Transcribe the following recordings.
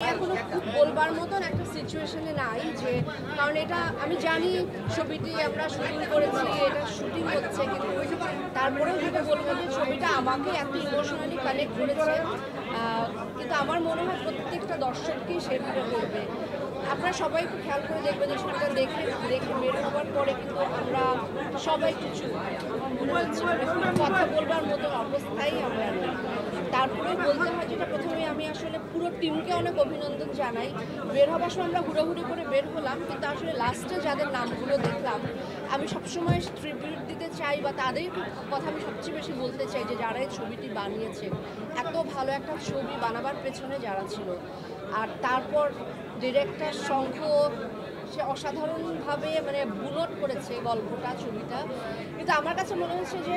এখনো খুব বলবার মতন একটা সিচুয়েশনে নাই যে, কারণ এটা আমি জানি ছবিটি আমরা শুটিং করেছি, এটা শুটিং হচ্ছে, কিন্তু তারপরেও যেটা বলবো যে ছবিটা আমাকে এত ইমোশনালি কানেক্ট করেছে, কিন্তু আমার মনে হয় প্রত্যেকটা দর্শককেই সেভাবে করবে। আপনারা সবাই একটু খেয়াল করে দেখবেন যে ছবিটা দেখে বের হওয়ার পরে কিন্তু আমরা সবাই কিছু আমার মনে হচ্ছে কথা বলবার মতন অবস্থায় আমরা নেই। তারপরে বলতে হয় যেটা প্রথমে আমি আসলে পুরো টিমকে অনেক অভিনন্দন জানাই। বের হবার সময় আমরা হুড়োহুড়ি করে বের হলাম, কিন্তু আসলে লাস্টে যাদের নামগুলো দেখলাম আমি সবসময় ট্রিবিউট দিতে চাই বা তাদের কথা আমি সবচেয়ে বেশি বলতে চাই যে যারা এই ছবিটি বানিয়েছে, এত ভালো একটা ছবি বানাবার পেছনে যারা ছিল। আর তারপর ডিরেক্টর শঙ্খ, সে অসাধারণভাবে মানে বুনট করেছে গল্পটা, ছবিটা। কিন্তু আমার কাছে মনে হচ্ছে যে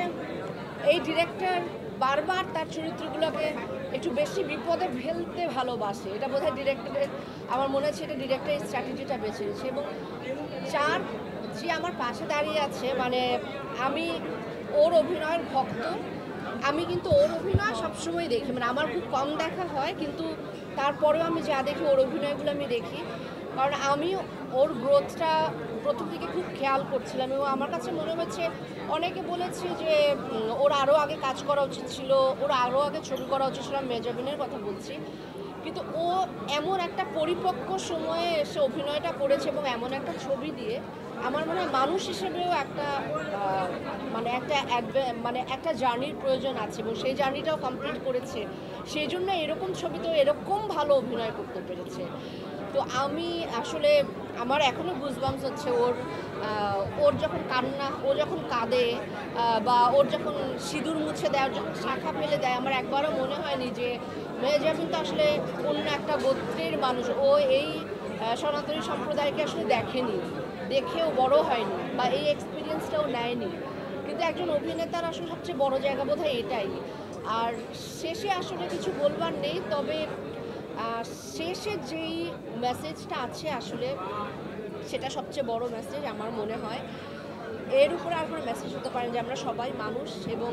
এই ডিরেক্টর বারবার তার চরিত্রগুলোকে একটু বেশি বিপদে ফেলতে ভালোবাসে। এটা বোধহয় ডিরেক্টরের, আমার মনে হচ্ছে এটা ডিরেক্টর এই স্ট্র্যাটেজিটা বেছে নিয়েছে। এবং যার যে আমার পাশে দাঁড়িয়ে আছে, মানে আমি ওর অভিনয়ের ভক্ত, আমি কিন্তু ওর অভিনয় সবসময় দেখি, মানে আমার খুব কম দেখা হয়, কিন্তু তারপরেও আমি যা দেখি ওর অভিনয়গুলো আমি দেখি, কারণ আমি ওর গ্রোথটা প্রথম থেকে খুব খেয়াল করছিলাম। এবং আমার কাছে মনে হচ্ছে অনেকে বলেছে যে ওর আরও আগে কাজ করা উচিত ছিল, ওর আরও আগে ছবি করা উচিত ছিল, মেজাবিনের কথা বলছি। কিন্তু ও এমন একটা পরিপক্ক সময়ে এসে অভিনয়টা করেছে এবং এমন একটা ছবি দিয়ে আমার মনে হয় মানুষ হিসেবেও একটা মানে একটা জার্নির প্রয়োজন আছে, এবং সেই জার্নিটাও কমপ্লিট করেছে। সেই জন্য এরকম ছবিতেও এরকম ভালো অভিনয় করতে পেরেছে। তো আমি আসলে আমার এখনও গুজবাম্পস হচ্ছে ওর যখন কান্না, ও যখন কাঁদে, বা ওর যখন সিঁদুর মুছে দেয়, যখন শাখা ফেলে দেয়, আমার একবারও মনে হয়নি যে মেজাবিন তো আসলে অন্য একটা গোত্রের মানুষ, ও এই সনাতনী সম্প্রদায়কে আসলে দেখেনি, দেখেও বড় হয়নি, বা এই এক্সপিরিয়েন্সটাও নেয়নি। কিন্তু একজন অভিনেতার আসলে সবচেয়ে বড় জায়গা বোধহয় এটাই। আর শেষে আসলে কিছু বলবার নেই, তবে শেষে যেই মেসেজটা আছে আসলে সেটা সবচেয়ে বড় মেসেজ আমার মনে হয়। এর উপরে আর কোনো মেসেজ হতে পারে যে আমরা সবাই মানুষ, এবং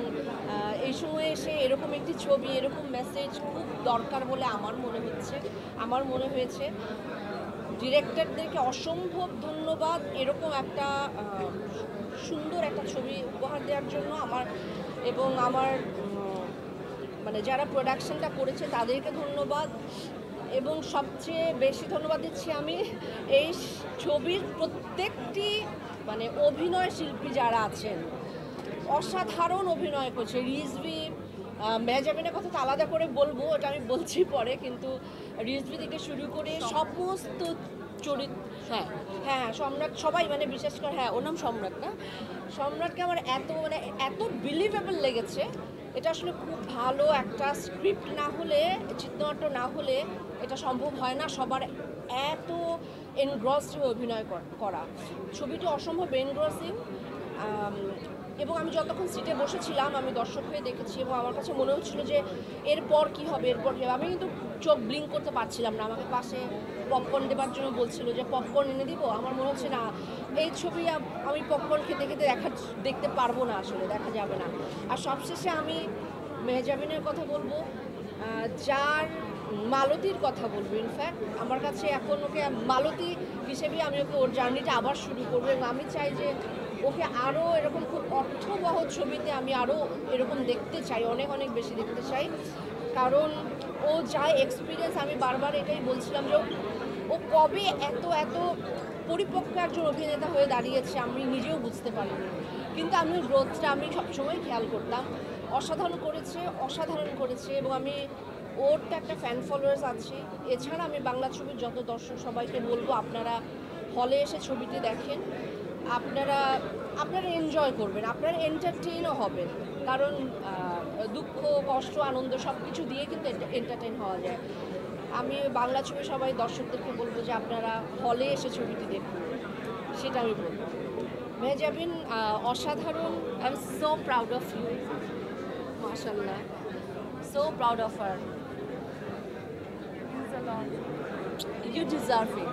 এই সময়ে এসে এরকম একটি ছবি, এরকম মেসেজ খুব দরকার বলে আমার মনে হয়েছে। ডিরেক্টরদেরকে অসম্ভব ধন্যবাদ এরকম একটা সুন্দর একটা ছবি উপহার দেওয়ার জন্য। আমার মানে যারা প্রোডাকশনটা করেছে তাদেরকে ধন্যবাদ, এবং সবচেয়ে বেশি ধন্যবাদ দিচ্ছি আমি এই ছবির প্রত্যেকটি মানে অভিনয় শিল্পী যারা আছেন, অসাধারণ অভিনয় করছে। রিজভি, মেজাবিনের কথা তো আলাদা করে বলবো, ওটা আমি বলছি পরে, কিন্তু রিজভি থেকে শুরু করে সমস্ত চরিত্র, হ্যাঁ সম্রাট, সবাই মানে বিশেষ করে, ওর নাম সম্রাট না, সম্রাটকে আমার এত বিলিভেবল লেগেছে। এটা আসলে খুব ভালো একটা স্ক্রিপ্ট না হলে, চিত্রনাট্য না হলে এটা সম্ভব হয় না সবার এত এনগ্রসড হয়ে অভিনয় করা। ছবিটি অসম্ভব এনগ্রসিং, এবং আমি যতক্ষণ সিটে বসেছিলাম আমি দর্শক হয়ে দেখেছি, এবং আমার কাছে মনে হচ্ছিলো যে এরপর কী হবে। আমি কিন্তু চোখ ব্লিঙ্ক করতে পারছিলাম না। আমাকে পাশে পপকর্ন দেবার জন্য বলছিল যে পপকর্ন এনে দিব। আমার মনে হচ্ছে না, এই ছবি আমি পপকর্ন খেতে খেতে দেখতে পারবো না, আসলে দেখা যাবে না। আর সবশেষে আমি মেহজাবিনের কথা বলবো, যার মালতীর কথা বলবো। ইনফ্যাক্ট আমার কাছে এখন ওকে মালতী হিসেবে আমি ওর জার্নিটা আবার শুরু করবো, এবং আমি চাই যে ওকে আরও এরকম খুব অর্থবহ ছবিতে আমি আরও এরকম দেখতে চাই, অনেক অনেক বেশি দেখতে চাই। কারণ ও যা এক্সপিরিয়েন্স, আমি বারবার এটাই বলছিলাম যে ও কবে এত পরিপক্ক একজন অভিনেতা হয়ে দাঁড়িয়েছে আমি নিজেও বুঝতে পারিনি। কিন্তু আমি গ্রোথটা আমি সবসময় খেয়াল করতাম। অসাধারণ করেছে, এবং আমি ওর তো একটা ফ্যান ফলোয়ার্স আছে। এছাড়া আমি বাংলা ছবির যত দর্শক সবাইকে বলবো, আপনারা হলে এসে ছবিটি দেখেন, আপনারা এনজয় করবেন, আপনারা এন্টারটেইনও হবেন। কারণ দুঃখ, কষ্ট, আনন্দ সব কিছু দিয়ে কিন্তু এন্টারটেইন হওয়া যায়। আমি বাংলা ছবি সবাই দর্শকদেরকে বলবো যে আপনারা হলে এসে ছবিটি দেখুন, সেটা আমি বলবো। মেহজাবিন অসাধারণ। I am so proud of you, মাশাআল্লাহ, so proud of her. You deserve it.